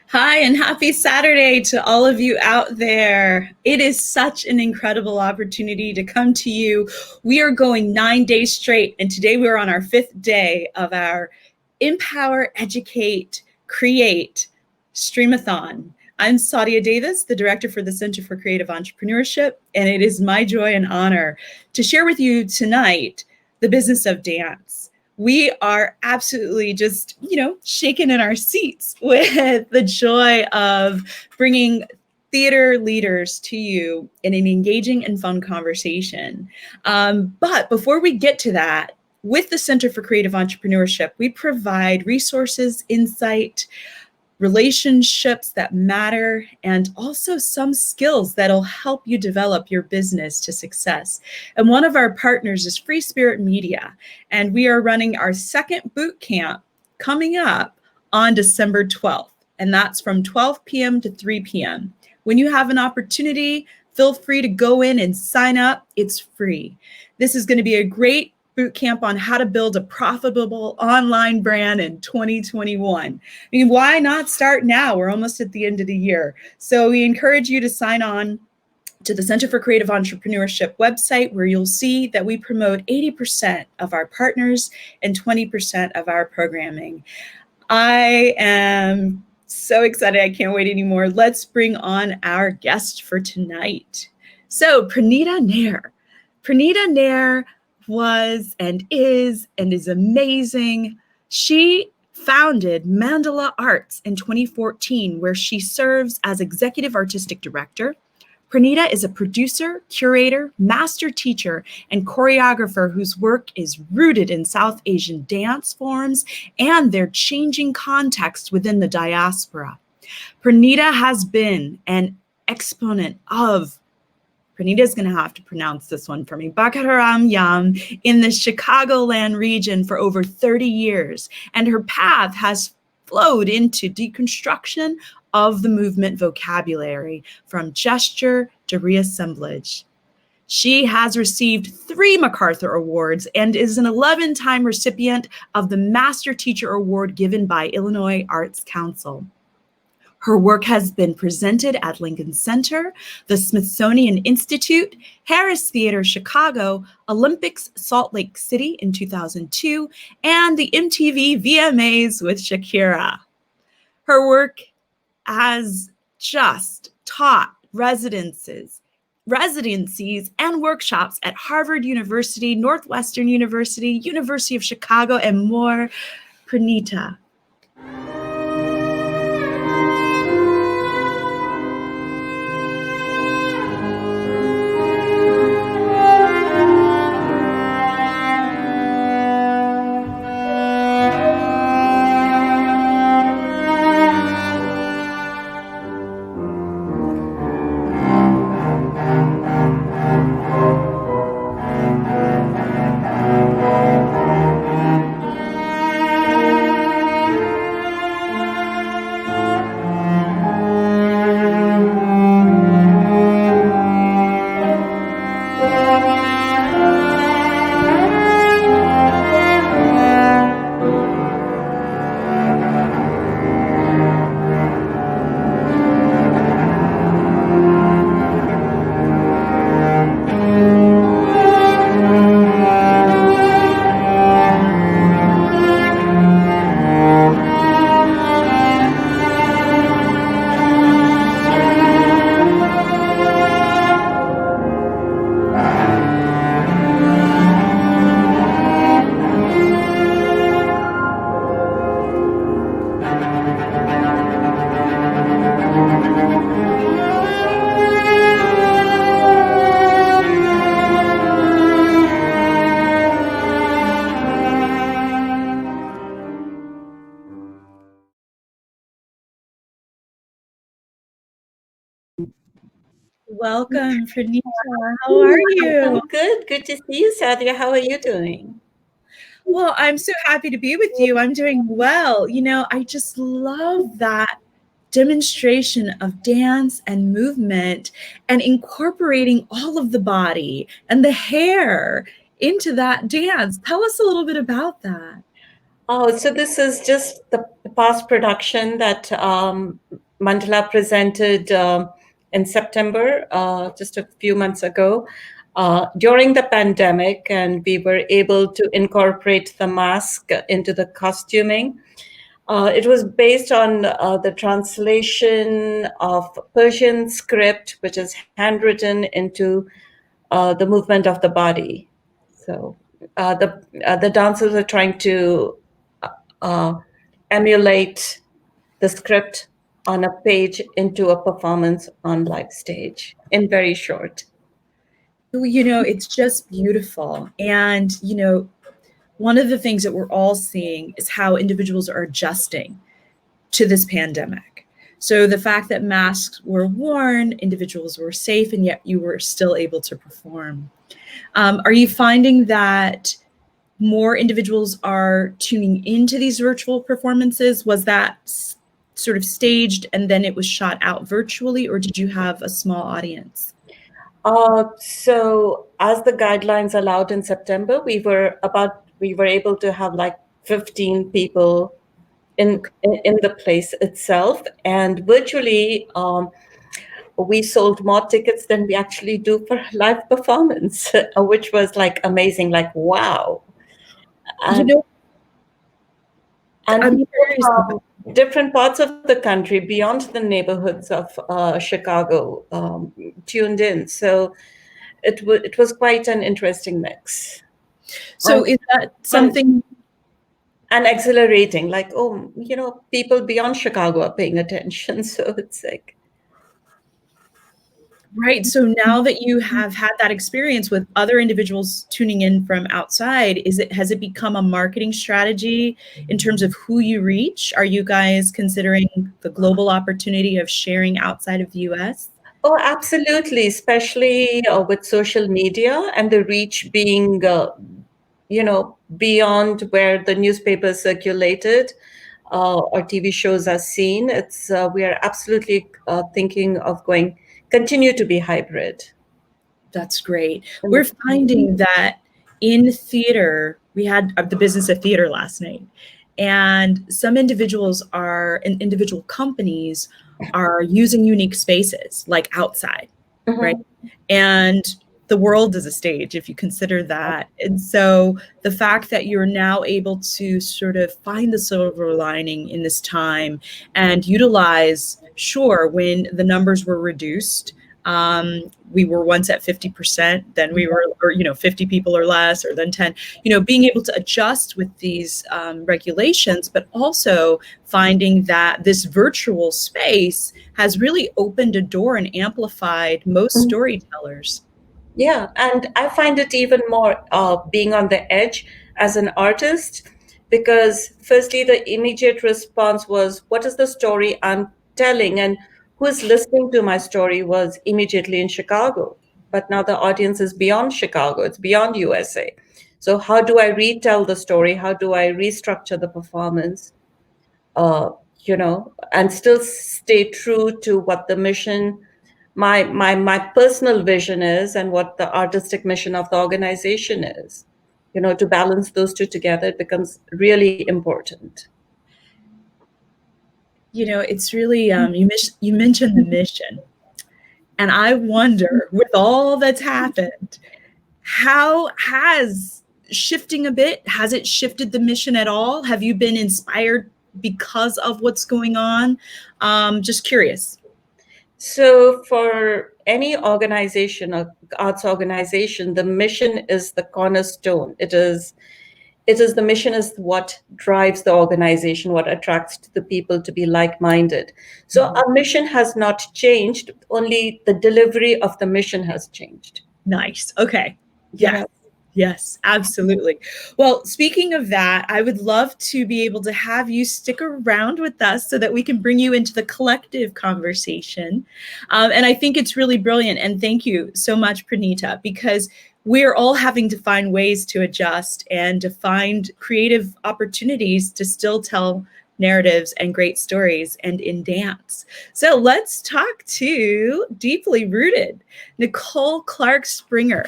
Hi, and happy Saturday to all of you out there. It is such an incredible opportunity to come to you. We are going 9 days straight, and today we're on our 5th day of our Empower, Educate, Create Stream-a-Thon. I'm Sadia Davis, the director for the Center for Creative Entrepreneurship, and it is my joy and honor to share with you tonight the business of dance. We are absolutely just, shaking in our seats with the joy of bringing theater leaders to you in an engaging and fun conversation. But before we get to that, with the Center for Creative Entrepreneurship, we provide resources, insight, relationships that matter, and also some skills that'll help you develop your business to success. And one of our partners is Free Spirit Media, and we are running our second boot camp coming up on December 12th, and that's from 12 p.m. to 3 p.m. When you have an opportunity, feel free to go in and sign up. It's free. This is going to be a great boot camp on how to build a profitable online brand in 2021. I mean, why not start now? We're almost at the end of the year. So we encourage you to sign on to the Center for Creative Entrepreneurship website, where you'll see that we promote 80% of our partners and 20% of our programming. I am so excited. I can't wait anymore. Let's bring on our guest for tonight. So Pranita Nair. Pranita Nair was and is amazing. She founded Mandala Arts in 2014, where she serves as executive artistic director. Pranita is a producer, curator, master teacher, and choreographer whose work is rooted in South Asian dance forms and their changing context within the diaspora. Pranita has been an exponent of, Pranita's going to have to pronounce this one for me, Bakaram Yam in the Chicagoland region for over 30 years, and her path has flowed into deconstruction of the movement vocabulary, from gesture to reassemblage. She has received 3 MacArthur Awards and is an 11-time recipient of the Master Teacher Award given by Illinois Arts Council. Her work has been presented at Lincoln Center, the Smithsonian Institute, Harris Theater Chicago, Olympics Salt Lake City in 2002, and the MTV VMAs with Shakira. Her work has just taught residencies and workshops at Harvard University, Northwestern University, University of Chicago, and more. Pranita. Welcome, Pranita. How are you? I'm good. Good to see you, Sadia. How are you doing? Well, I'm so happy to be with you. I'm doing well. I just love that demonstration of dance and movement and incorporating all of the body and the hair into that dance. Tell us a little bit about that. Oh, so this is just the past production that Mandala presented in September, just a few months ago, during the pandemic, and we were able to incorporate the mask into the costuming. It was based on the translation of Persian script, which is handwritten into the movement of the body. So the dancers are trying to uh, emulate the script on a page into a performance on live stage in very short. It's just beautiful. And, one of the things that we're all seeing is how individuals are adjusting to this pandemic. So the fact that masks were worn, individuals were safe, and yet you were still able to perform. Are you finding that more individuals are tuning into these virtual performances? Was that sort of staged and then it was shot out virtually, or did you have a small audience? So as the guidelines allowed in September, we were able to have like 15 people in the place itself, and virtually we sold more tickets than we actually do for live performance, which was like amazing, like wow. And, I'm people curious from different parts of the country beyond the neighborhoods of Chicago tuned in. So it was quite an interesting mix. So is that something? And exhilarating, like, oh, people beyond Chicago are paying attention. So it's like. Right. So now that you have had that experience with other individuals tuning in from outside, has it become a marketing strategy in terms of who you reach? Are you guys considering the global opportunity of sharing outside of the US? Oh, absolutely, especially with social media and the reach being, beyond where the newspaper circulated or TV shows are seen. We are absolutely thinking of continue to be hybrid. That's great. We're finding that in theater, we had the business of theater last night, and some individuals individual companies are using unique spaces like outside, right? And the world is a stage, if you consider that. And so the fact that you're now able to sort of find the silver lining in this time and utilize, sure, when the numbers were reduced, we were once at 50%, then we were, 50 people or less, or then 10, being able to adjust with these regulations, but also finding that this virtual space has really opened a door and amplified most storytellers. Yeah, and I find it even more being on the edge as an artist, because firstly, the immediate response was, what is the story I'm telling? And who is listening to my story was immediately in Chicago. But now the audience is beyond Chicago, it's beyond USA. So how do I retell the story? How do I restructure the performance? And still stay true to what the mission, my personal vision is, and what the artistic mission of the organization is. To balance those two together, it becomes really important. It's really, you mentioned the mission. And I wonder, with all that's happened, how has shifting a bit, has it shifted the mission at all? Have you been inspired because of what's going on? Just curious. So for any organization, or arts organization, the mission is the cornerstone. The mission is what drives the organization, what attracts the people to be like-minded. So our mission has not changed, only the delivery of the mission has changed. Nice. Okay. Yeah. Yes, absolutely. Well, speaking of that, I would love to be able to have you stick around with us so that we can bring you into the collective conversation. And I think it's really brilliant. And thank you so much, Pranita, because we're all having to find ways to adjust and to find creative opportunities to still tell narratives and great stories, and in dance. So let's talk to Deeply Rooted, Nicole Clark-Springer.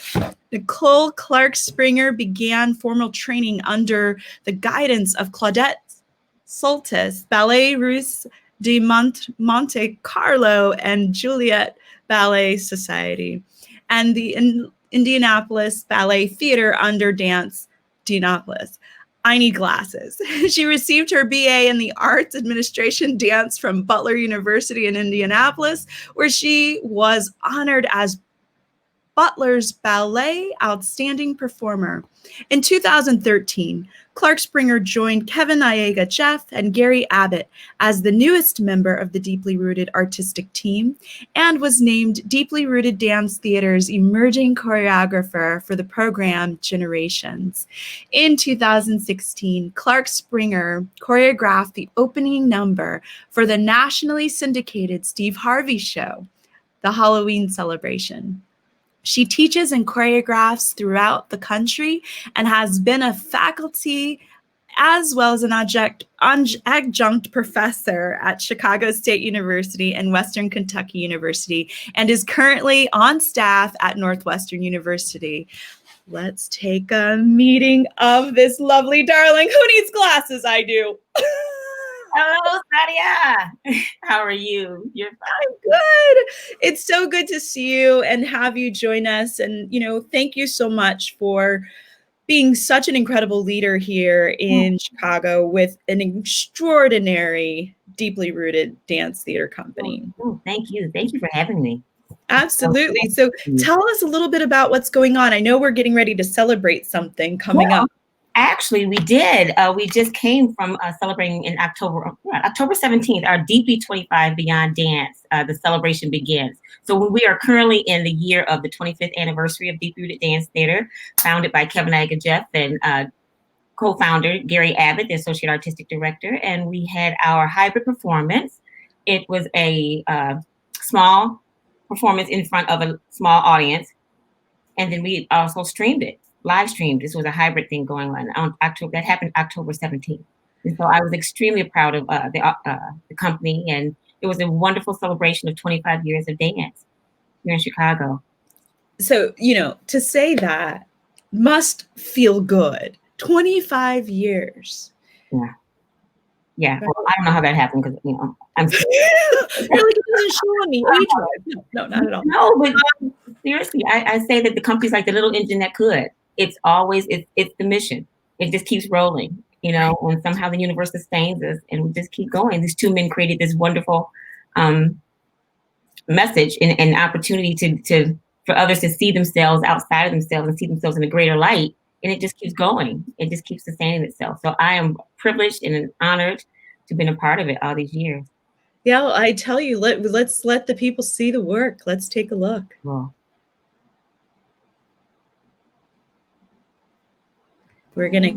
Nicole Clark-Springer began formal training under the guidance of Claudette Soltis, Ballet Russe de Monte Carlo, and Juliet Ballet Society, and the Indianapolis Ballet Theater under Dance Indianapolis. I need glasses. She received her BA in the Arts Administration Dance from Butler University in Indianapolis, where she was honored as Butler's Ballet Outstanding Performer. In 2013, Clark-Springer joined Kevin Jeff and Gary Abbott as the newest member of the Deeply Rooted artistic team and was named Deeply Rooted Dance Theater's emerging choreographer for the program Generations. In 2016, Clark-Springer choreographed the opening number for the nationally syndicated Steve Harvey show, The Halloween Celebration. She teaches and choreographs throughout the country and has been a faculty as well as an adjunct professor at Chicago State University and Western Kentucky University, and is currently on staff at Northwestern University. Let's take a meeting of this lovely darling. Who needs glasses? I do. Hello, Sadia. How are you? You're fine. I'm good. It's so good to see you and have you join us. And, thank you so much for being such an incredible leader here in Chicago with an extraordinary, deeply rooted dance theater company. Oh, thank you. Thank you for having me. Absolutely. So tell us a little bit about what's going on. I know we're getting ready to celebrate something coming up. Actually, we did. We just came from celebrating in October 17th, our Deeply 25 Beyond Dance. The celebration begins. So we are currently in the year of the 25th anniversary of Deeply Rooted Dance Theater, founded by Kevin Jeff and co-founder Gary Abbott, the associate artistic director. And we had our hybrid performance. It was a small performance in front of a small audience. And then we also streamed it. Live streamed. This was a hybrid thing going on October. That happened October 17th. And so I was extremely proud of the company, and it was a wonderful celebration of 25 years of dance here in Chicago. So, to say that must feel good. 25 years. Yeah. Well, I don't know how that happened because, I'm you're like, it doesn't show on me age-wise. No, not at all. No, but seriously, I say that the company's like the little engine that could. It's always, it's the mission. It just keeps rolling, and somehow the universe sustains us and we just keep going. These two men created this wonderful message and opportunity for others to see themselves outside of themselves and see themselves in a greater light. And it just keeps going. It just keeps sustaining itself. So I am privileged and honored to have been a part of it all these years. Yeah, well, I tell you, let's let the people see the work. Let's take a look. Well, we're gonna.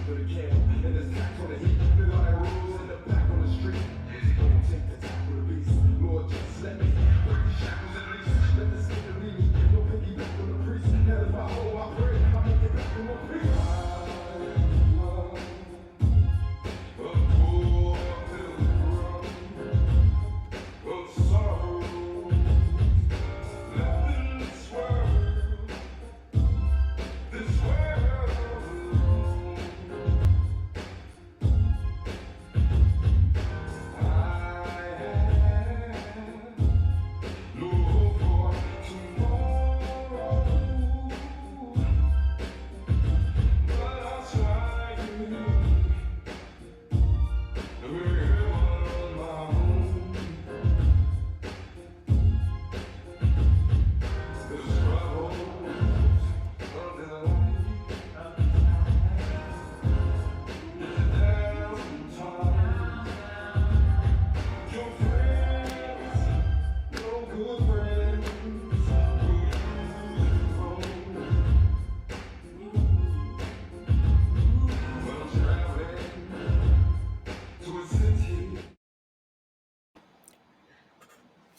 Put the candle, and there's tax on the heat. Feel like rules in the back on the street.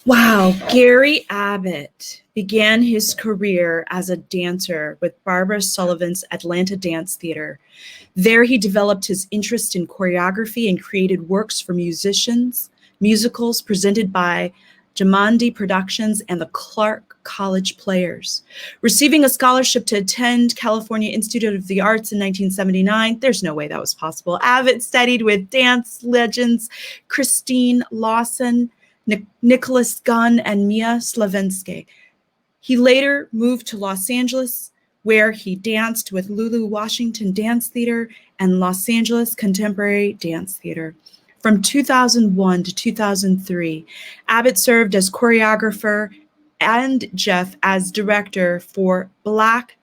Wow, Gary Abbott began his career as a dancer with Barbara Sullivan's Atlanta Dance Theater. There he developed his interest in choreography and created works for musicals presented by Jamandi Productions and the Clark College Players. Receiving a scholarship to attend California Institute of the Arts in 1979, there's no way that was possible. Abbott studied with dance legends Christine Lawson, Nicholas Gunn, and Mia Slavinsky. He later moved to Los Angeles, where he danced with Lulu Washington Dance Theater and Los Angeles Contemporary Dance Theater. From 2001 to 2003, Abbott served as choreographer and Jeff as director for Black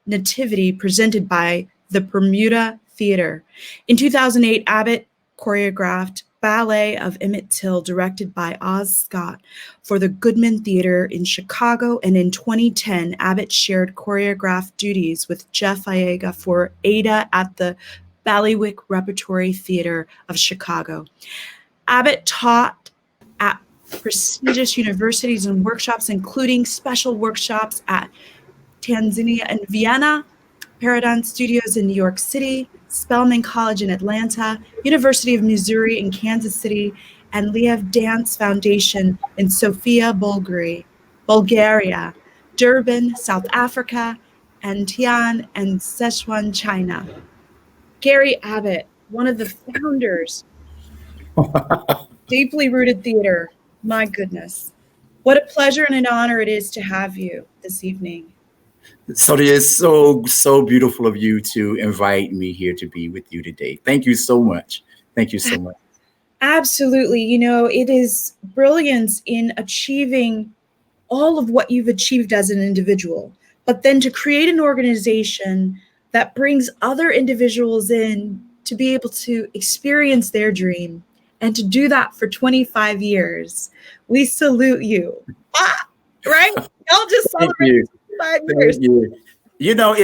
Nativity presented by the Bermuda Theater. In 2008, Abbott choreographed Ballet of Emmett Till, directed by Oz Scott, for the Goodman Theater in Chicago, and in 2010, Abbott shared choreographed duties with Jeff Vega for Ada at the Ballywick Repertory Theater of Chicago. Abbott taught at prestigious universities and workshops, including special workshops at Tanzania and Vienna, Paradigm Studios in New York City, Spelman College in Atlanta, University of Missouri in Kansas City, and Liev Dance Foundation in Sofia, Bulgaria, Durban, South Africa, and Tian and Sichuan, China. Gary Abbott, one of the founders, deeply rooted theater. My goodness. What a pleasure and an honor it is to have you this evening. So it is so beautiful of you to invite me here to be with you today. Thank you so much. Thank you so much. Absolutely. You know, it is brilliance in achieving all of what you've achieved as an individual, but then to create an organization that brings other individuals in to be able to experience their dream, and to do that for 25 years. We salute you. Right? Y'all just celebrate 5 years. Thank you. You know,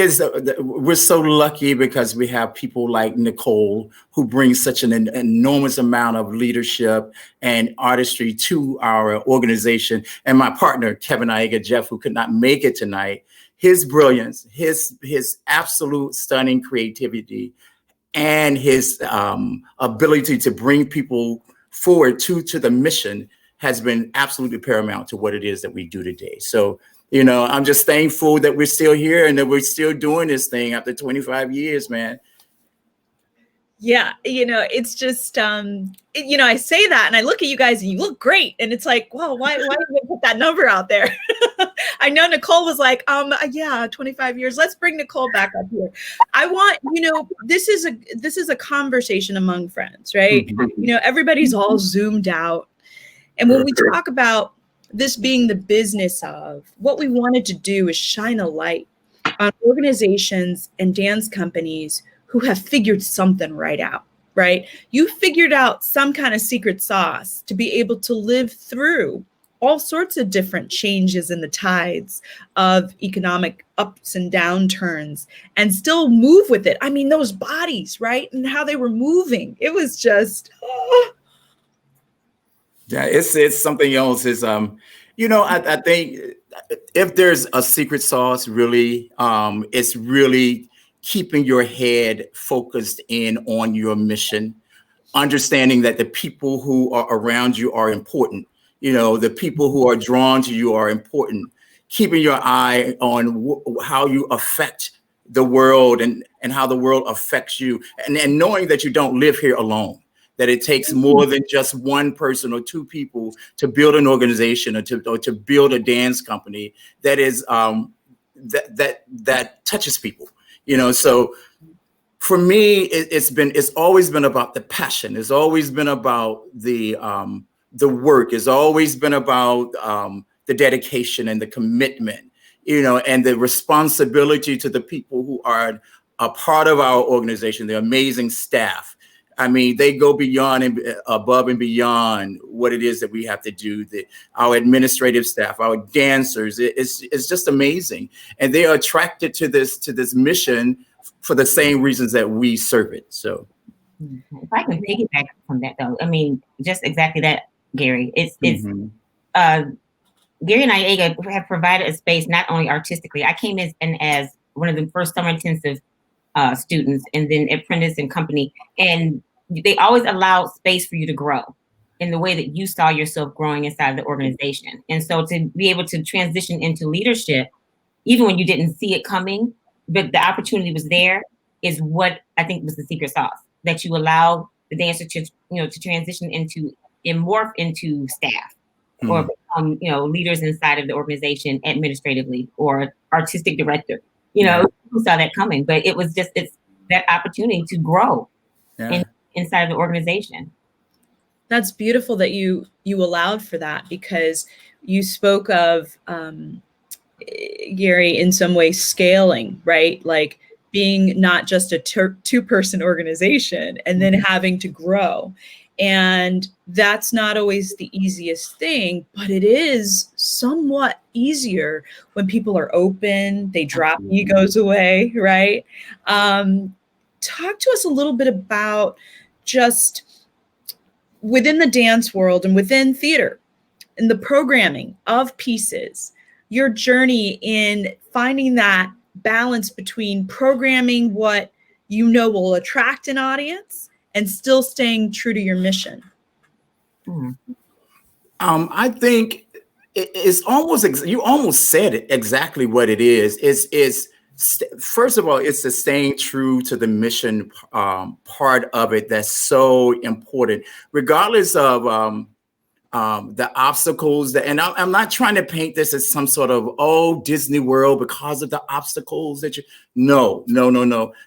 we're so lucky because we have people like Nicole who bring such an enormous amount of leadership and artistry to our organization. And my partner, Kevin Aiga Jeff, who could not make it tonight, his brilliance, his absolute stunning creativity, and his ability to bring people forward to the mission has been absolutely paramount to what it is that we do today. So, you know, I'm just thankful that we're still here and that we're still doing this thing after 25 years, man. Yeah, you know, it's just, you know, I say that and I look at you guys and you look great. And it's like, well, why did they put that number out there? I know Nicole was like, yeah, 25 years. Let's bring Nicole back up here. I want, you know, this is a conversation among friends, right? Mm-hmm. You know, everybody's all zoomed out. And when we talk about this being the business of, what we wanted to do is shine a light on organizations and dance companies who have figured something out, right? You figured out some kind of secret sauce to be able to live through all sorts of different changes in the tides of economic ups and downturns and still move with it. I mean, those bodies, right? And how they were moving. It was just, Yeah, it's something else. Is you know, I think if there's a secret sauce, really, it's really keeping your head focused in on your mission, understanding that the people who are around you are important. You know, the people who are drawn to you are important. Keeping your eye on how you affect the world and how the world affects you, and knowing that you don't live here alone. That it takes more than just one person or two people to build an organization or to build a dance company that is that touches people. You know, so for me, it's always been about the passion. It's always been about the work. It's always been about the dedication and the commitment. You know, and the responsibility to the people who are a part of our organization, the amazing staff. I mean, they go beyond and above and beyond what it is that we have to do. Our administrative staff, our dancers, it's just amazing. And they are attracted to this mission for the same reasons that we serve it. So if I can piggyback from that though, I mean, just exactly that, Gary. It's Gary and I have provided a space not only artistically. I came in as one of the first summer intensive students, and then apprentice and company, and they always allowed space for you to grow in the way that you saw yourself growing inside the organization. And so to be able to transition into leadership, even when you didn't see it coming, but the opportunity was there, is what I think was the secret sauce, that you allow the dancer to, to transition into and morph into staff or become, leaders inside of the organization administratively or artistic director. Who saw that coming? But it's that opportunity to grow inside of the organization. That's beautiful that you allowed for that, because you spoke of Gary, in some way scaling, right? Like being not just a two-person organization and then having to grow. And that's not always the easiest thing, but it is somewhat easier when people are open, they drop egos away, right? Talk to us a little bit about just within the dance world and within theater and the programming of pieces, your journey in finding that balance between programming what will attract an audience and still staying true to your mission. I think it's almost, you almost said it exactly what it is. It's first of all, it's the staying true to the mission part of it that's so important, regardless of the obstacles. And I'm not trying to paint this as some sort of, Disney World because of the obstacles that no.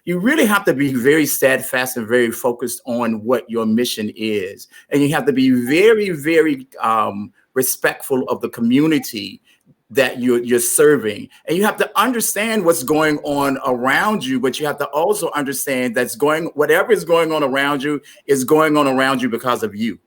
You really have to be very steadfast and very focused on what your mission is. And you have to be very, very respectful of the community that you're serving. And you have to understand what's going on around you, but you have to also understand whatever is going on around you is going on around you because of you.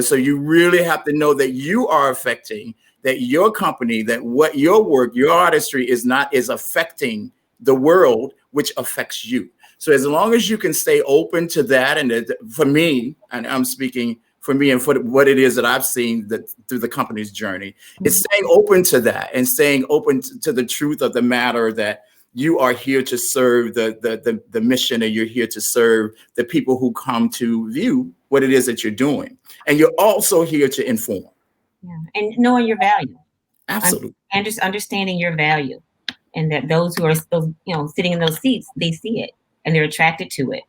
So you really have to know that you are affecting, that your company, that what your work, your artistry is affecting the world, which affects you. So as long as you can stay open to that, and for me, and I'm speaking for me and for what it is that I've seen through the company's journey, it's staying open to that and staying open to the truth of the matter that you are here to serve the mission, and you're here to serve the people who come to view what it is that you're doing. And you're also here to inform. Yeah. And knowing your value. Absolutely. And just understanding your value, and that those who are still, sitting in those seats, they see it and they're attracted to it.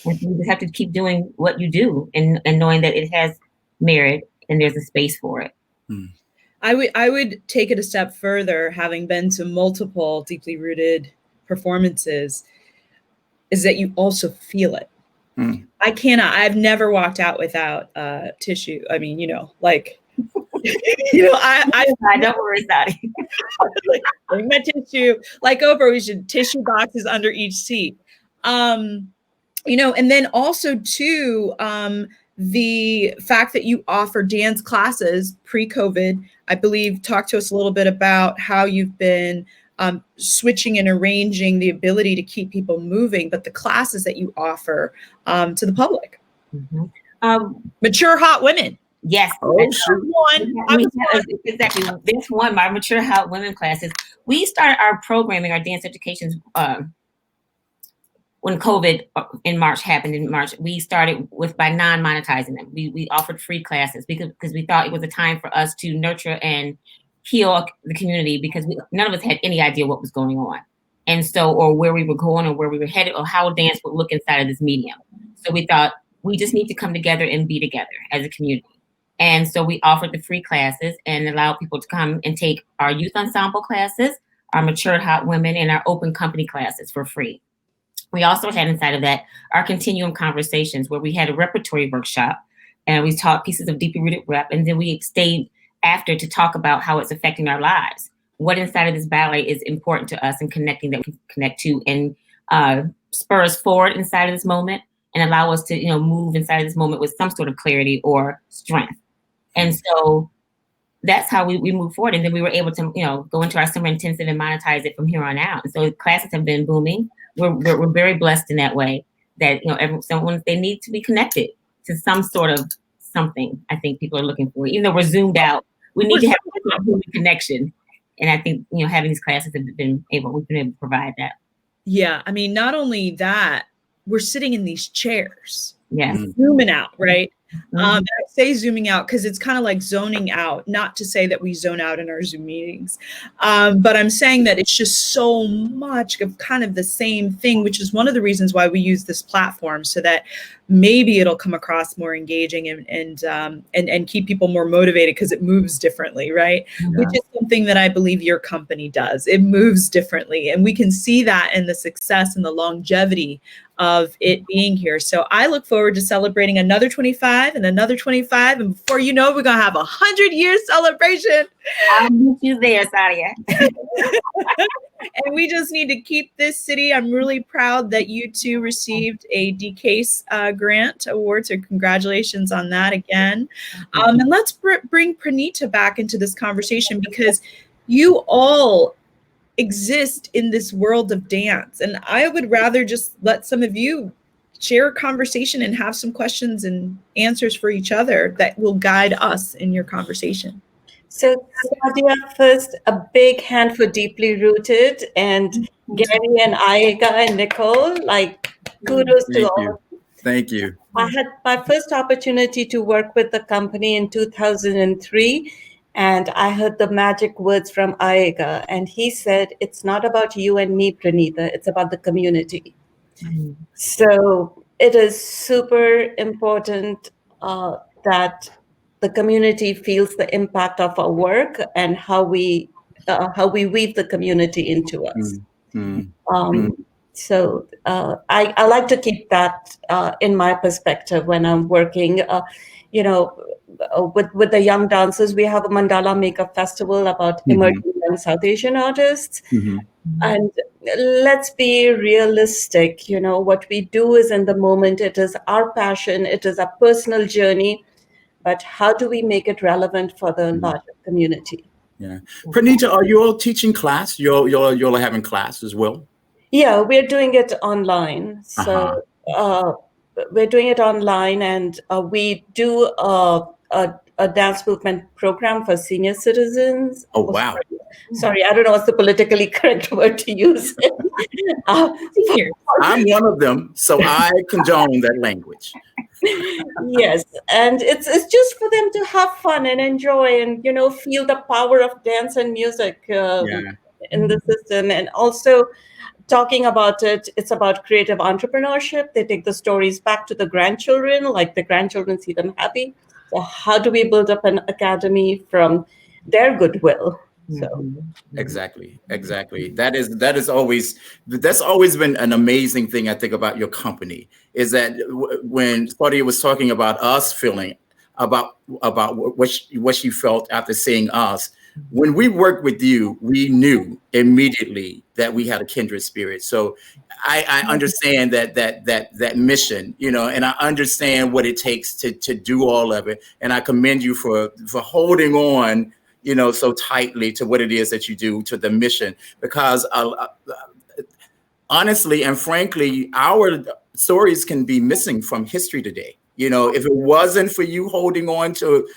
And you just have to keep doing what you do and knowing that it has merit and there's a space for it. I would take it a step further, having been to multiple deeply rooted performances, is that you also feel it. I've never walked out without tissue. I mean, I don't worry about it. Bring my tissue. Like Oprah, we should tissue boxes under each seat. And then also too, the fact that you offer dance classes pre-COVID, I believe, talk to us a little bit about how you've been switching and arranging the ability to keep people moving, but the classes that you offer to the public. Mature hot women. Yes. Exactly. This one, my Mature Hot Women classes. We started our programming, our dance education, when COVID in March happened in March. We started by non-monetizing them. We offered free classes because we thought it was a time for us to nurture and heal the community, because none of us had any idea what was going on. And so, or where we were going or where we were headed or how dance would look inside of this medium. So we thought we just need to come together and be together as a community. And so we offered the free classes and allowed people to come and take our youth ensemble classes, our Mature Hot Women, and our open company classes for free. We also had inside of that our continuum conversations, where we had a repertory workshop and we taught pieces of deeply rooted rep. And then we stayed after to talk about how it's affecting our lives. What inside of this ballet is important to us and connecting that we can connect to, and spur us forward inside of this moment and allow us to, move inside of this moment with some sort of clarity or strength. And so that's how we move forward. And then we were able to, go into our summer intensive and monetize it from here on out. And so classes have been booming. We're very blessed in that way that, someone, they need to be connected to some sort of something. I think people are looking for, even though we're zoomed out, we need to have a human connection. And I think, having these classes we've been able to provide that. Yeah. I mean, not only that, we're sitting in these chairs. Yeah. Zooming out, right? Mm-hmm. I say zooming out because it's kind of like zoning out, not to say that we zone out in our Zoom meetings. But I'm saying that it's just so much of kind of the same thing, which is one of the reasons why we use this platform, so that maybe it'll come across more engaging and keep people more motivated because it moves differently, right? Yeah. Which is something that I believe your company does. It moves differently. And we can see that in the success and the longevity of it being here. So I look forward to celebrating another 25 and another 25. And before you know, we're going to have 100-year celebration. I'll meet you there, Sadia. And we just need to keep this city. I'm really proud that you two received a DCASE grant award. So congratulations on that again. And let's bring Pranita back into this conversation, because you all exist in this world of dance. And I would rather just let some of you share a conversation and have some questions and answers for each other that will guide us in your conversation. So, Sadia, first, a big hand for Deeply Rooted, and Gary and Aiga and Nicole, kudos to all. Thank you. I had my first opportunity to work with the company in 2003, and I heard the magic words from Aiga, and he said, "It's not about you and me, Pranita, it's about the community." Mm-hmm. So it is super important that the community feels the impact of our work and how we weave the community into us. So I like to keep that in my perspective when I'm working. With the young dancers, we have a Mandala Makeup Festival about emerging young South Asian artists. Mm-hmm. And let's be realistic. What we do is in the moment. It is our passion. It is a personal journey. But how do we make it relevant for the larger community? Yeah. Pranita, are you all teaching class? You're having class as well? Yeah, we're doing it online. So we're doing it online, and we do a dance movement program for senior citizens. Oh, wow. Sorry, I don't know what's the politically correct word to use. I'm one of them, so I condone that language. Yes, and it's just for them to have fun and enjoy and, feel the power of dance and music in the system. And also talking about it, it's about creative entrepreneurship. They take the stories back to the grandchildren, like the grandchildren see them happy. So how do we build up an academy from their goodwill? So exactly. That's always been an amazing thing I think about your company, is that when Claudia was talking about us feeling about what she felt after seeing us, when we worked with you, we knew immediately that we had a kindred spirit. So I understand that mission, and I understand what it takes to do all of it. And I commend you for holding on, so tightly to what it is that you do, to the mission, because honestly and frankly, our stories can be missing from history today. If it wasn't for you holding on to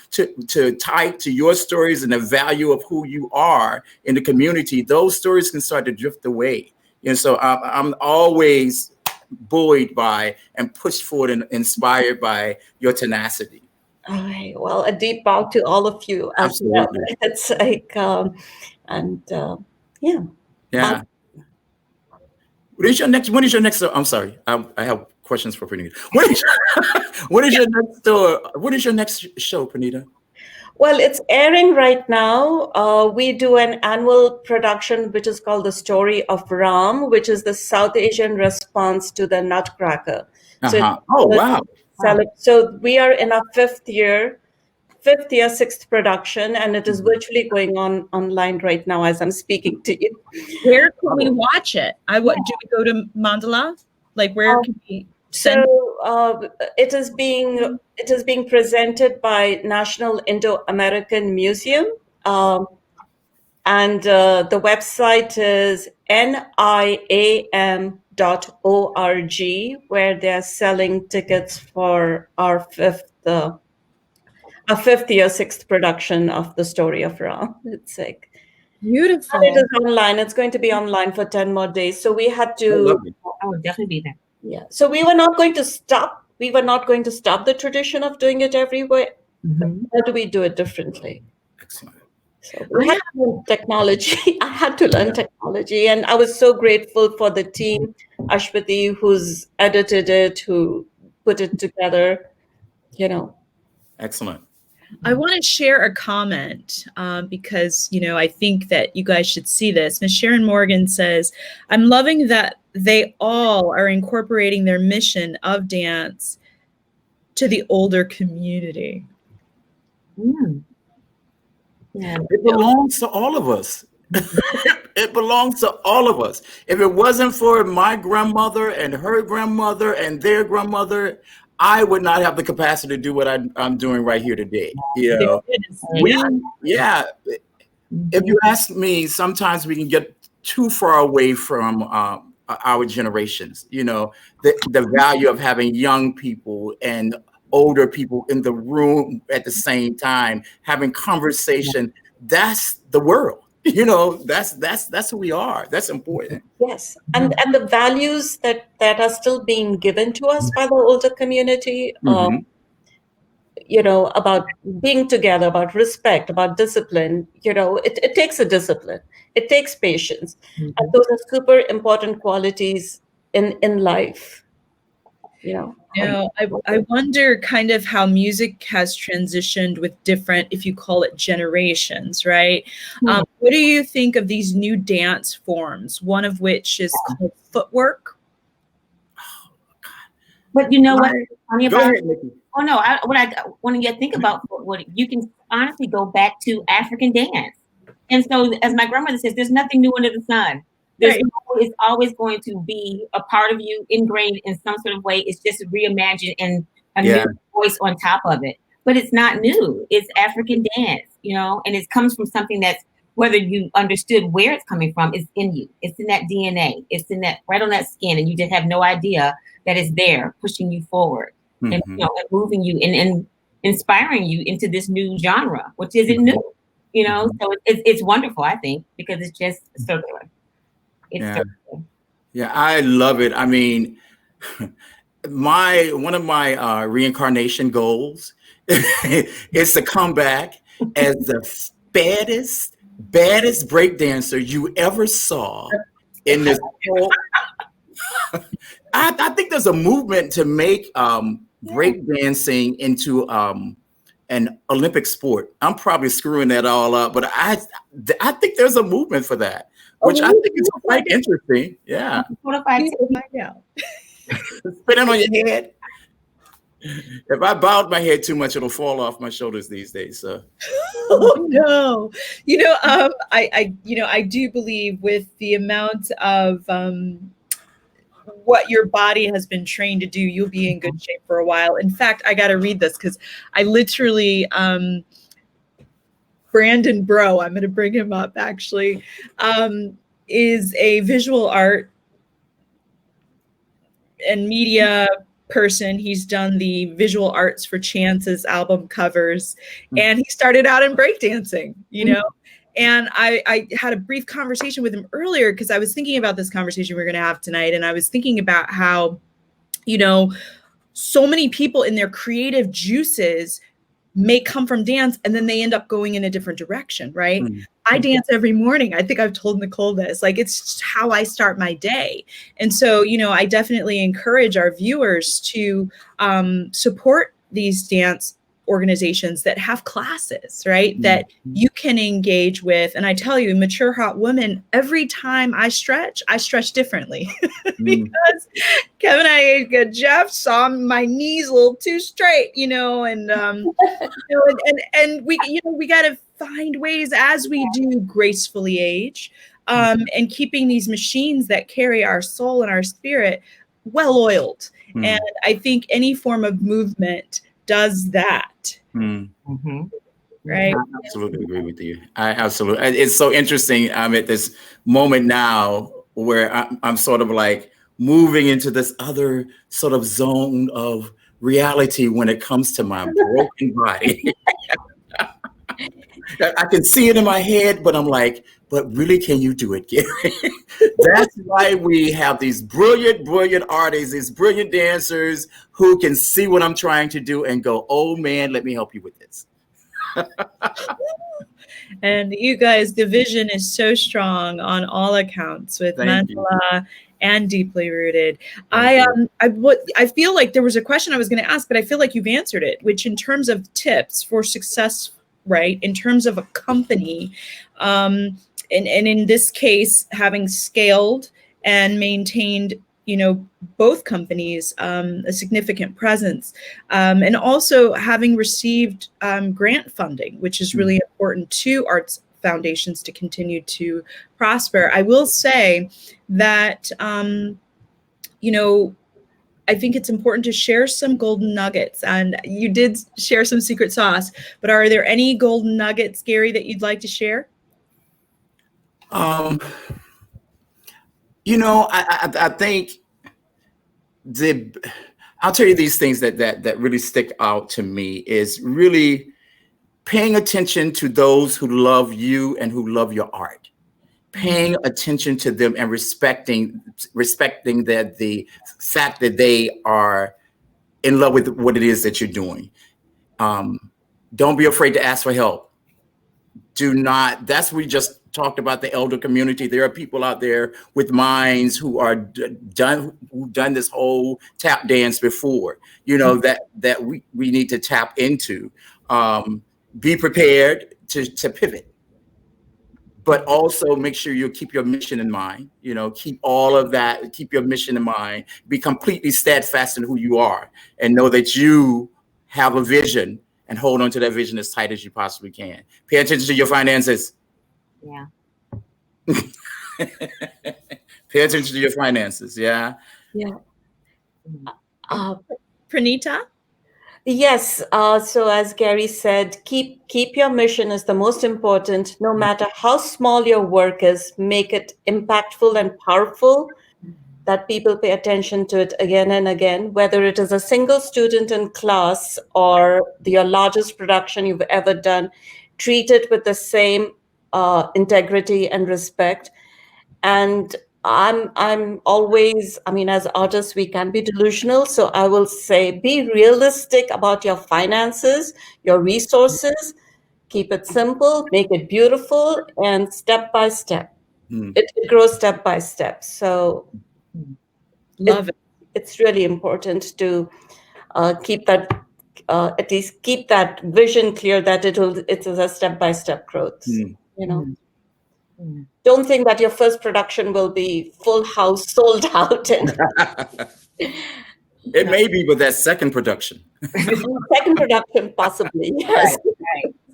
tight to your stories and the value of who you are in the community, those stories can start to drift away. So I'm always buoyed by and pushed forward and inspired by your tenacity. All right. Well, a deep bow to all of you. Absolutely. It's like, yeah. Yeah. When is your next? I'm sorry. I have questions for Pranita. When is your next show, Pranita? Well, it's airing right now. We do an annual production, which is called The Story of Ram, which is the South Asian response to the Nutcracker. So oh, wow. So we are in our fifth year, sixth production, and it is virtually going on online right now as I'm speaking to you. Where can we watch it? Do we go to Mandala? Where can we send? So it is being presented by National Indo-American Museum, and the website is niam.org, where they're selling tickets for our fifth a fifth year, sixth production of The Story of Ram. It's like Beautiful. and it is online. It's going to be online for 10 more days. So we had to. I would definitely be there. Yeah. So we were not going to stop. We were not going to stop the tradition of doing it everywhere. How do we do it differently? Excellent. So we had to learn technology. I had to learn technology, and I was so grateful for the team, Ashwati, who's edited it, who put it together. Excellent. I want to share a comment because, I think that you guys should see this. Ms. Sharon Morgan says, I'm loving that they all are incorporating their mission of dance to the older community. Yeah. It belongs to all of us. It belongs to all of us. If it wasn't for my grandmother and her grandmother and their grandmother, I would not have the capacity to do what I'm doing right here today. If you ask me, sometimes we can get too far away from our generations. The value of having young people and older people in the room at the same time, having conversation. That's the world. That's who we are. That's important. Yes, and the values that are still being given to us by the older community, about being together, about respect, about discipline. It takes a discipline. It takes patience, and those are super important qualities in life. I wonder kind of how music has transitioned with different, if you call it generations, right? What do you think of these new dance forms, one of which is called footwork? But you know what's funny about ahead, Nikki. Oh no, when you think about what you can honestly go back to African dance. And so as my grandmother says, there's nothing new under the sun. It's always going to be a part of you, ingrained in some sort of way. It's just reimagined and a new voice on top of it. But it's not new. It's African dance, and it comes from something that's, whether you understood where it's coming from, it's in you. It's in that DNA. It's in that, right on that skin, and you just have no idea that it's there, pushing you forward, and and moving you and inspiring you into this new genre, which isn't new. So it's wonderful, I think, because it's just circular. Yeah, I love it. I mean, one of my reincarnation goals is to come back as the baddest breakdancer you ever saw in this whole. I think there's a movement to make breakdancing into an Olympic sport. I'm probably screwing that all up, but I think there's a movement for that. Which I think is quite interesting. Yeah. Spinning on your head. If I bowed my head too much, it'll fall off my shoulders these days. So. Oh no! I do believe with the amount of what your body has been trained to do, you'll be in good shape for a while. In fact, I got to read this because I literally. Brandon Bro, I'm going to bring him up actually, is a visual art and media person. He's done the visual arts for Chance's album covers, and he started out in breakdancing, and I had a brief conversation with him earlier because I was thinking about this conversation we're going to have tonight, and I was thinking about how, so many people in their creative juices may come from dance and then they end up going in a different direction, right? I dance every morning. I think I've told Nicole this, it's how I start my day. And so, I definitely encourage our viewers to support these dance organizations that have classes, right? That you can engage with. And I tell you, mature hot women, every time I stretch differently because Kevin, Jeff saw my knees a little too straight, and we got to find ways as we do gracefully age, and keeping these machines that carry our soul and our spirit well oiled. And I think any form of movement does that. Right? I absolutely agree with you. It's so interesting. I'm at this moment now where I'm sort of like moving into this other sort of zone of reality when it comes to my broken body. I can see it in my head, but I'm like, but really, can you do it, Gary? That's why we have these brilliant artists, these brilliant dancers who can see what I'm trying to do and go, oh man, let me help you with this. And you guys, the vision is so strong on all accounts with Mandala and Deeply Rooted. I feel like there was a question I was going to ask, but I feel like you've answered it, which in terms of tips for success, right? In terms of a company, and in this case, having scaled and maintained, both companies, a significant presence, and also having received grant funding, which is really important to arts foundations to continue to prosper. I will say that, I think it's important to share some golden nuggets, and you did share some secret sauce, but are there any golden nuggets, Gary, that you'd like to share? I think I'll tell you these things that really stick out to me is really paying attention to those who love you and who love your art, paying attention to them and respecting that the fact that they are in love with what it is that you're doing. Don't be afraid to ask for help. We just talked about the elder community. There are people out there with minds who've done this whole tap dance before, that we need to tap into. Be prepared to pivot, but also make sure you keep your mission in mind, keep all of that, keep your mission in mind, be completely steadfast in who you are, and know that you have a vision and hold on to that vision as tight as you possibly can. Pay attention to your finances. Yeah. Pay attention to your finances. Yeah. Yeah. Pranita? Yes. So as Gary said, keep your mission is the most important. No matter how small your work is, make it impactful and powerful, that people pay attention to it again and again, whether it is a single student in class or your largest production you've ever done. Treat it with the same integrity and respect. And I'm always, as artists, we can be delusional. So I will say, be realistic about your finances, your resources, keep it simple, make it beautiful, and step by step. It grows step by step. So Love it. It's really important to keep that, at least keep that vision clear that it is a step by step growth. Don't think that your first production will be full house, sold out. And it may be, but that second production. Second production, possibly. Yes.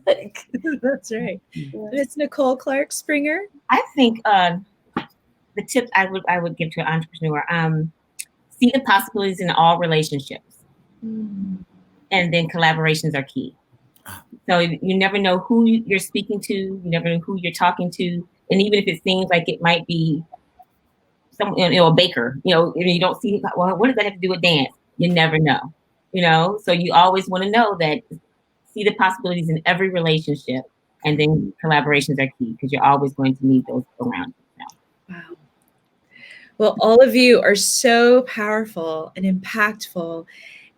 Right. That's right. It's Nicole Clark-Springer. I think the tip I would give to an entrepreneur, see the possibilities in all relationships. And then collaborations are key. So you never know who you're speaking to, you never know who you're talking to. And even if it seems like it might be some, a baker, you don't see, well, what does that have to do with dance? You never know, so you always want to know that, see the possibilities in every relationship, and then collaborations are key because you're always going to need those around you. Wow. Well, all of you are so powerful and impactful.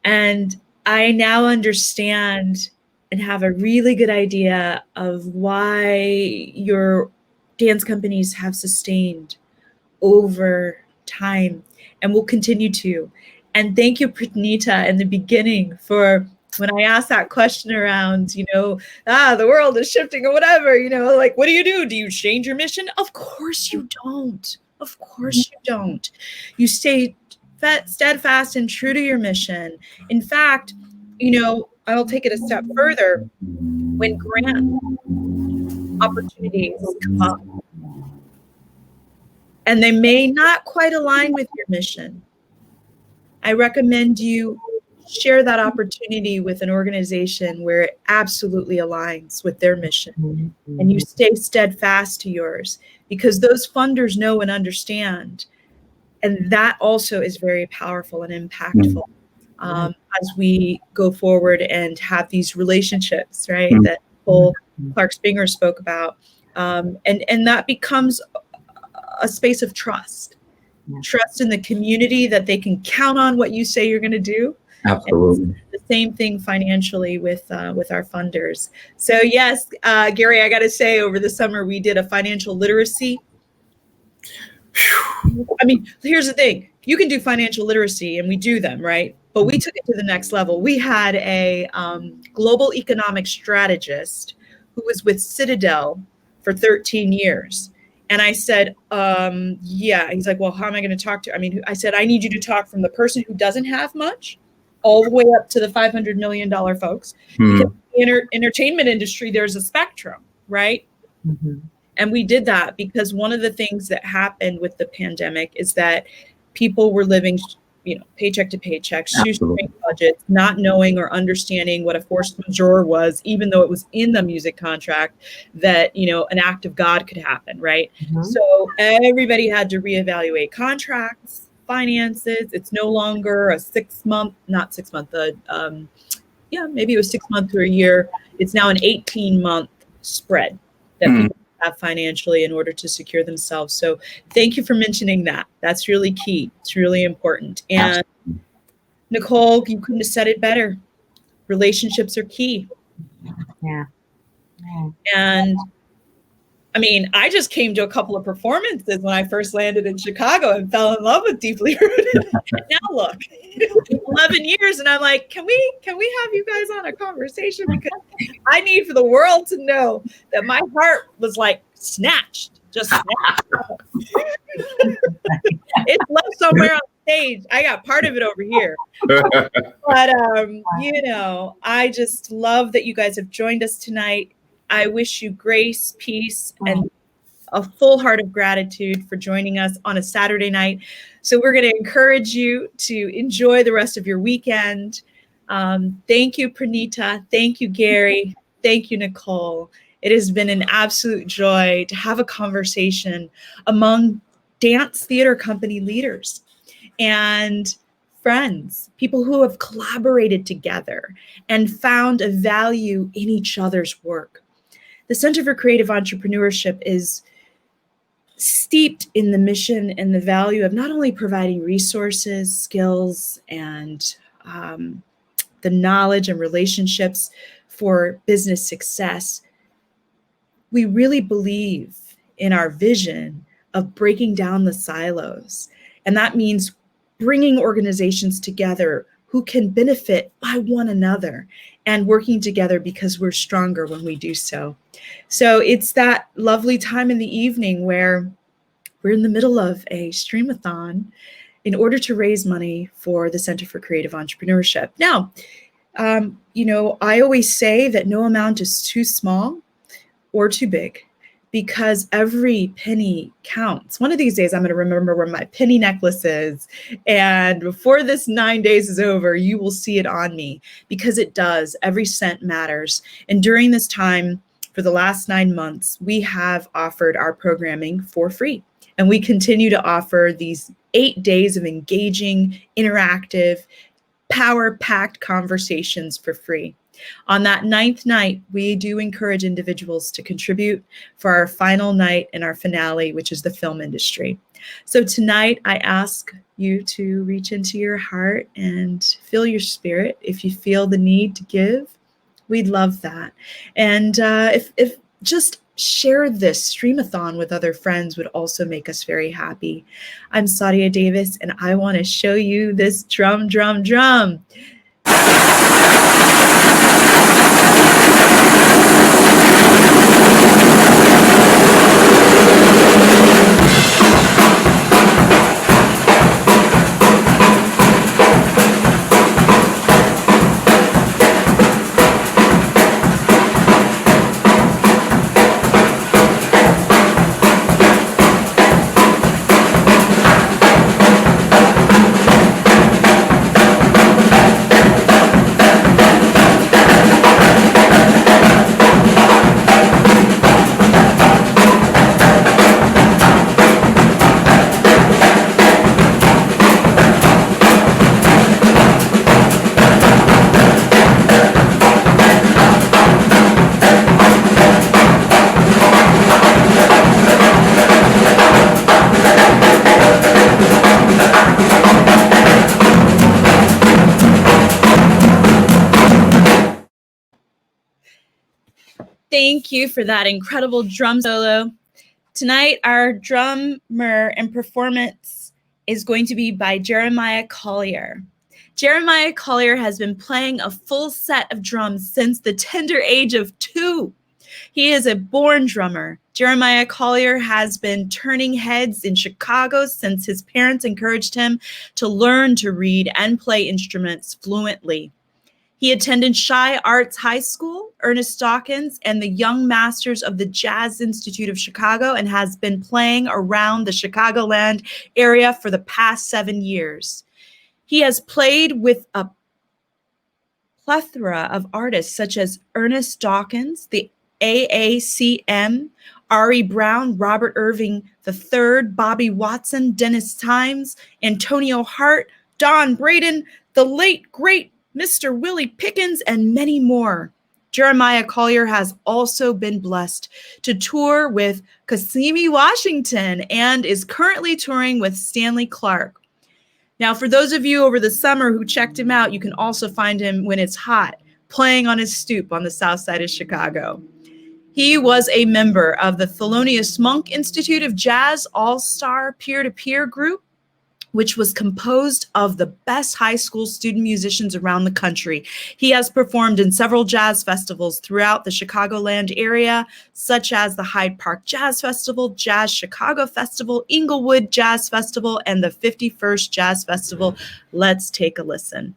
And I now understand and have a really good idea of why your dance companies have sustained over time and will continue to. And thank you, Pranita, in the beginning for when I asked that question around, the world is shifting or whatever, like, what do? Do you change your mission? Of course you don't. Of course you don't. You stay steadfast and true to your mission. In fact, I'll take it a step further. When grant opportunities come up and they may not quite align with your mission, I recommend you share that opportunity with an organization where it absolutely aligns with their mission, and you stay steadfast to yours, because those funders know and understand. And that also is very powerful and impactful. As we go forward and have these relationships, right, that Nicole Clark-Springer spoke about. And that becomes a space of trust. Yeah. Trust in the community that they can count on what you say you're going to do. Absolutely. And the same thing financially with our funders. So yes, Gary, I got to say, over the summer we did a financial literacy. I mean, here's the thing: you can do financial literacy, and we do them, right? But we took it to the next level. We had a global economic strategist who was with Citadel for 13 years. And I said, yeah. He's like, well, how am I going to talk to? I mean, I said, I need you to talk from the person who doesn't have much all the way up to the $500 million folks. Because in the entertainment industry, there's a spectrum, right? Mm-hmm. And we did that because one of the things that happened with the pandemic is that people were living, paycheck to paycheck, shoestring budgets, not knowing or understanding what a force majeure was, even though it was in the music contract that, an act of God could happen, right? Mm-hmm. So everybody had to reevaluate contracts, finances. It's no longer a 6 month, not 6 month, maybe it was 6 months or a year. It's now an 18-month spread that people have financially in order to secure themselves. So thank you for mentioning that. That's really key. It's really important. And Nicole, you couldn't have said it better. Relationships are key. Yeah. And I mean, I just came to a couple of performances when I first landed in Chicago and fell in love with Deeply Rooted. And now look, 11 years, and I'm like, can we have you guys on a conversation? Because I need for the world to know that my heart was like snatched, just snatched. It's left somewhere on stage. I got part of it over here. But I just love that you guys have joined us tonight. I wish you grace, peace, and a full heart of gratitude for joining us on a Saturday night. So we're going to encourage you to enjoy the rest of your weekend. Thank you, Pranita. Thank you, Gary. Thank you, Nicole. It has been an absolute joy to have a conversation among dance theater company leaders and friends, people who have collaborated together and found a value in each other's work. The Center for Creative Entrepreneurship is steeped in the mission and the value of not only providing resources, skills, and the knowledge and relationships for business success. We really believe in our vision of breaking down the silos. And that means bringing organizations together who can benefit by one another and working together because we're stronger when we do so. So it's that lovely time in the evening where we're in the middle of a Stream-a-Thon in order to raise money for the Center for Creative Entrepreneurship. Now, I always say that no amount is too small or too big because every penny counts. One of these days, I'm going to remember where my penny necklace is. And before this 9 days is over, you will see it on me because it does. Every cent matters. And during this time, for the last 9 months, we have offered our programming for free. And we continue to offer these 8 days of engaging, interactive, power-packed conversations for free. On that 9th night, we do encourage individuals to contribute for our final night and our finale, which is the film industry. So tonight, I ask you to reach into your heart and feel your spirit. If you feel the need to give, we'd love that. And if just share this Stream-a-Thon with other friends would also make us very happy. I'm Sadia Davis, and I want to show you this drum. Thank you for that incredible drum solo. Tonight, our drummer and performance is going to be by Jeremiah Collier. Jeremiah Collier has been playing a full set of drums since the tender age of 2. He is a born drummer. Jeremiah Collier has been turning heads in Chicago since his parents encouraged him to learn to read and play instruments fluently. He attended Shy Arts High School, Ernest Dawkins, and the Young Masters of the Jazz Institute of Chicago, and has been playing around the Chicagoland area for the past 7 years. He has played with a plethora of artists such as Ernest Dawkins, the AACM, Ari Brown, Robert Irving III, Bobby Watson, Dennis Times, Antonio Hart, Don Braden, the late, great Mr. Willie Pickens, and many more. Jeremiah Collier has also been blessed to tour with Kissimmee, Washington, and is currently touring with Stanley Clarke. Now, for those of you over the summer who checked him out, you can also find him when it's hot, playing on his stoop on the south side of Chicago. He was a member of the Thelonious Monk Institute of Jazz All-Star Peer-to-Peer Group, which was composed of the best high school student musicians around the country. He has performed in several jazz festivals throughout the Chicagoland area, such as the Hyde Park Jazz Festival, Jazz Chicago Festival, Inglewood Jazz Festival, and the 51st Jazz Festival. Let's take a listen.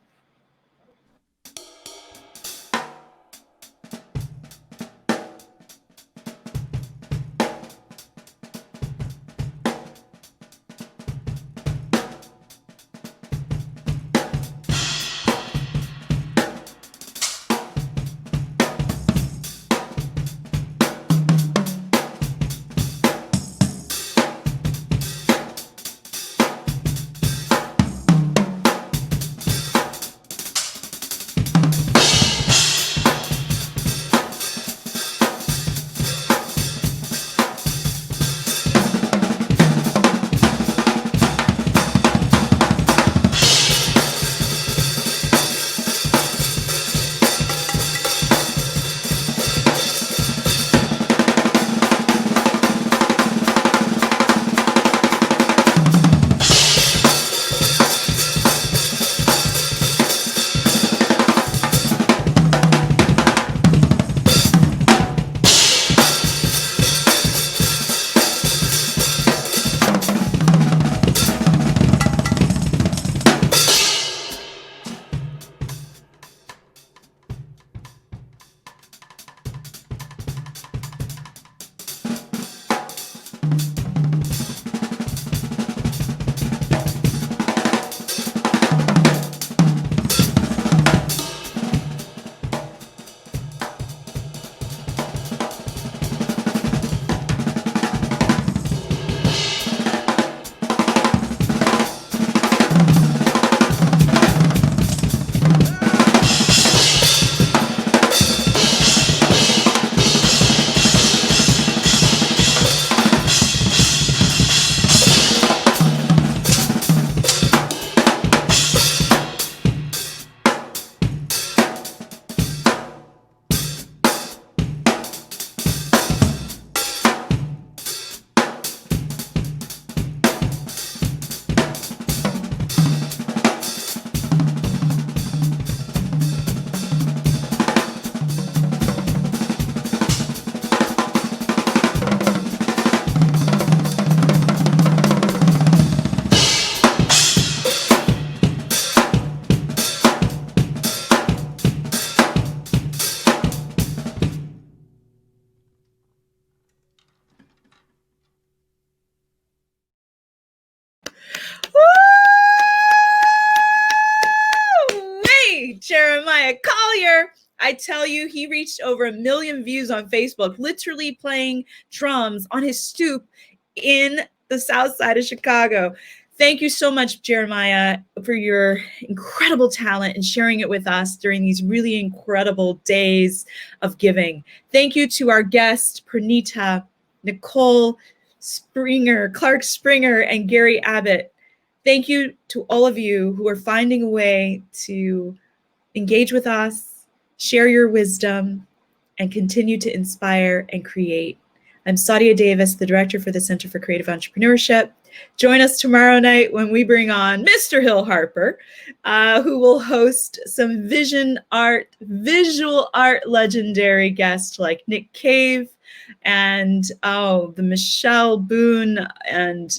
Jeremiah Collier. I tell you, he reached over 1 million views on Facebook, literally playing drums on his stoop in the south side of Chicago. Thank you so much, Jeremiah, for your incredible talent and sharing it with us during these really incredible days of giving. Thank you to our guest, Pranita, Nicole Clark-Springer, and Gary Abbott. Thank you to all of you who are finding a way to engage with us, share your wisdom, and continue to inspire and create. I'm Sadia Davis, the director for the Center for Creative Entrepreneurship. Join us tomorrow night when we bring on Mr. Hill Harper, who will host some visual art legendary guests like Nick Cave and the Michelle Boone and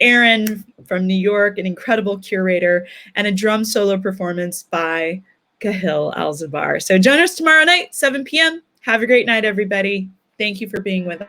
Aaron from New York, an incredible curator, and a drum solo performance by Kahil Alzabar. So join us tomorrow night, 7 p.m. Have a great night, everybody. Thank you for being with us.